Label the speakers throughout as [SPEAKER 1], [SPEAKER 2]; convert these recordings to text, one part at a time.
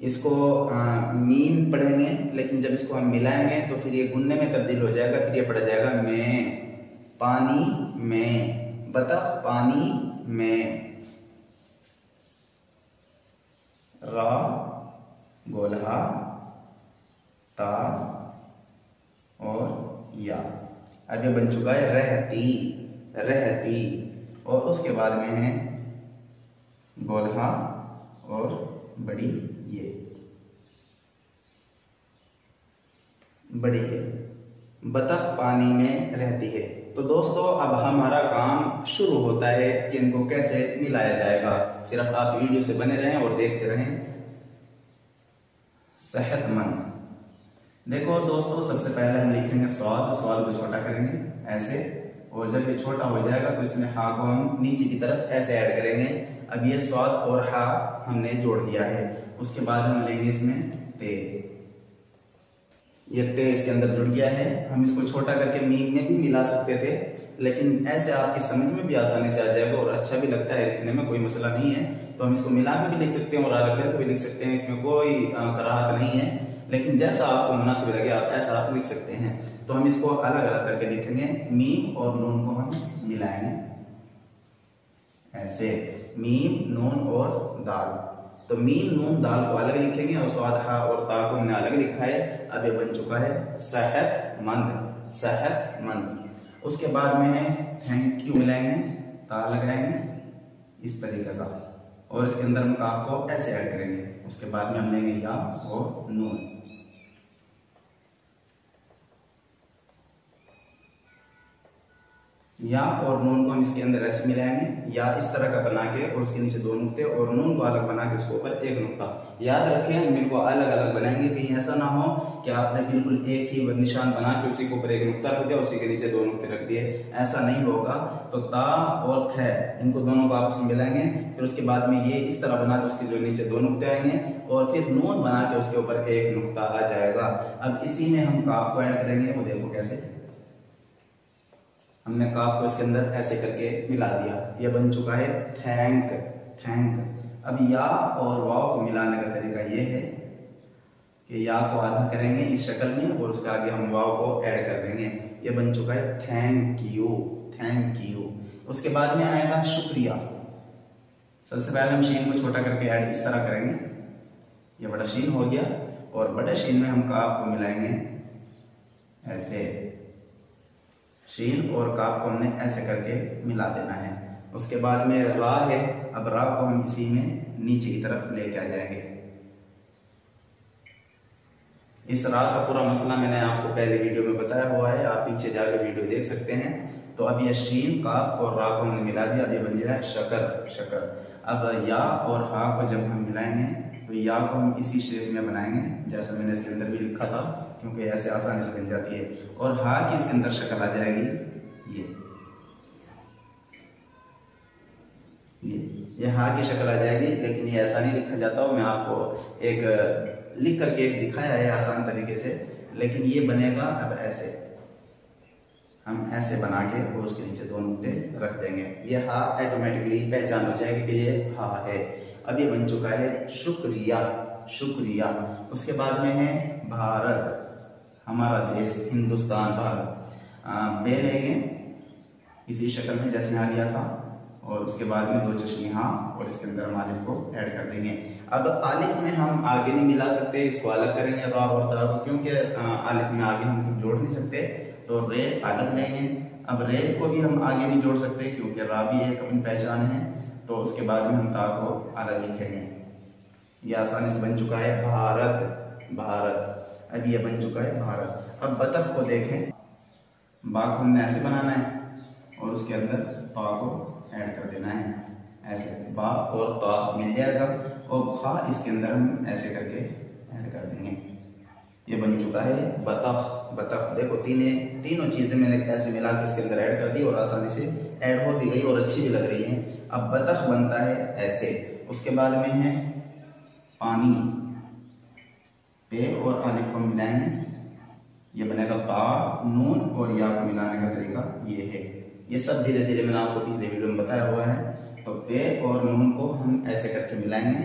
[SPEAKER 1] इसको मीन पढ़ेंगे, लेकिन जब इसको हम मिलाएंगे तो फिर ये गुन्ने में तब्दील हो जाएगा, फिर ये पढ़ा जाएगा में, पानी में, बतख पानी में, रा गोलहा ता और या। अब ये बन चुका है रहती, रहती, और उसके बाद में है गोलहा और बड़ी ये, बड़ी ये, बतख पानी में रहती है। तो दोस्तों अब हमारा काम शुरू होता है कि इनको कैसे मिलाया जाएगा। सिर्फ आप वीडियो से बने रहें और देखते रहें। सेहतमंद। देखो दोस्तों, सबसे पहले हम लिखेंगे स्वाद, स्वाद को छोटा करेंगे ऐसे, और जब ये छोटा हो जाएगा तो इसमें हा को हम नीचे की तरफ ऐसे ऐड करेंगे। अब ये स्वाद और हा हमने जोड़ दिया है। उसके बाद हम लेंगे इसमें ते, ये ते इसके अंदर जुड़ गया है। हम इसको छोटा करके मीम में भी मिला सकते थे, लेकिन ऐसे आपकी समझ में भी आसानी से आ जाएगा और अच्छा भी लगता है लिखने में, कोई मसला नहीं है। तो हम इसको मिला के भी लिख सकते हैं और अलग करके भी लिख सकते हैं, इसमें कोई कराहत नहीं है। लेकिन जैसा आपको मुनासिब लगे आप ऐसा आप लिख सकते हैं। तो हम इसको अलग अलग करके लिखेंगे। मीम और नून को हम मिलाएंगे ऐसे, मीम नून और दाल। तो मीम नून दाल को अलग लिखेंगे और स्वाद हा और ता को हमने अलग लिखा है। अब ये बन चुका है सेहतमंद, सेहतमंद। उसके बाद में है थैंक यू, मिलाएंगे, ता लगाएंगे इस तरीके का, और इसके अंदर हम काफ को ऐसे ऐड करेंगे। उसके बाद में हम लेंगे या और नून, या और नून को हम इसके अंदर ऐसे मिलाएंगे, या इस तरह का बना के और उसके नीचे दो नुक्ते, और नून को अलग बना के उसके ऊपर एक नुक्ता। याद रखें हम इनको अलग अलग बनाएंगे, कहीं ऐसा ना हो कि आपने बिल्कुल एक ही निशान बना के उसी के ऊपर एक नुक्ता रख दिया, उसी के नीचे दो नुक्ते रख दिए, ऐसा नहीं होगा। तो ता और थ, इनको दोनों को आपस में मिलाएंगे, फिर उसके बाद में ये इस तरह बना के उसके जो नीचे दो नुक्ते आएंगे, और फिर नून बना के उसके ऊपर एक नुक्ता आ जाएगा। अब इसी में हम काफ को ऐड करेंगे, वो देखो कैसे, हमने काफ को इसके अंदर ऐसे करके मिला दिया। ये बन चुका है थैंक, थैंक। अब या और वाव को मिलाने का तरीका ये है कि या को आधा करेंगे इस शक्ल में और उसके आगे हम वाव को ऐड कर देंगे। ये बन चुका है थैंक यू, थैंक यू। उसके बाद में आएगा शुक्रिया। सबसे पहले हम शीन को छोटा करके ऐड इस तरह करेंगे, ये बड़ा शीन हो गया, और बड़े शीन में हम काफ को मिलाएंगे ऐसे, शीन और काफ को हमने ऐसे करके मिला देना है। उसके बाद में रा है, अब रा को हम इसी में नीचे की तरफ लेके आ जाएंगे। इस रा का पूरा मसला मैंने आपको पहले वीडियो में बताया हुआ है, आप पीछे जाकर वीडियो देख सकते हैं। तो अब ये शीन काफ और रा को हमने मिला दिया, अब ये बन जाए शकर, शकर। अब या और हा को जब हम मिलाएंगे तो या को हम इसी शेप में बनाएंगे जैसा मैंने इसके अंदर भी लिखा था, क्योंकि ऐसे आसानी से बन जाती है। और हा की इसके अंदर शक्ल आ जाएगी ये हा की शक्ल आ जाएगी, लेकिन ये ऐसा नहीं लिखा जाता हो। मैं आपको एक लिख करके एक दिखाया है आसान तरीके से, लेकिन ये बनेगा अब ऐसे, हम ऐसे बना के और उसके नीचे दो नुक्ते रख देंगे। ये हा ऑटोमेटिकली पहचान हो जाएगी कि ये हा है। अब ये बन चुका है शुक्रिया, शुक्रिया। उसके बाद में है भारत, हमारा देश, हिंदुस्तान, भारत। बे लेंगे इसी शक्ल में जैसे यहाँ लिया था, और उसके बाद में दो चश्मे हाँ, और इसके अंदर हम आलिफ को ऐड कर देंगे। अब आलिफ में हम आगे नहीं मिला सकते, इसको अलग करेंगे रा और ता को, क्योंकि आलिफ में आगे हम जोड़ नहीं सकते, तो रे अलग लेंगे। अब रे को भी हम आगे नहीं जोड़ सकते क्योंकि रा भी एक अपनी पहचान है, तो उसके बाद में हम ता को अलग लिखेंगे। ये आसानी से बन चुका है भारत, भारत। अब ये बन चुका है भारत। अब बतख को देखें, बा को हमने ऐसे बनाना है और उसके अंदर ता को ऐड कर देना है ऐसे, बा और ता मिल जाएगा, और खा इसके अंदर हम ऐसे करके ऐड कर देंगे। ये बन चुका है बतख, बतख। देखो तीनों चीजें मैंने ऐसे मिला के इसके अंदर ऐड कर दी और आसानी से ऐड हो भी गई और अच्छी भी लग रही है। अब बतख बनता है ऐसे। उसके बाद में है पानी, पे और अलिफ को मिलाएंगे, ये बनेगा ता, नून और या को मिलाने का तरीका ये है। ये सब धीरे धीरे मैंने आपको पिछले वीडियो में बताया हुआ है। तो पे और नून को हम ऐसे करके मिलाएंगे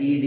[SPEAKER 1] ED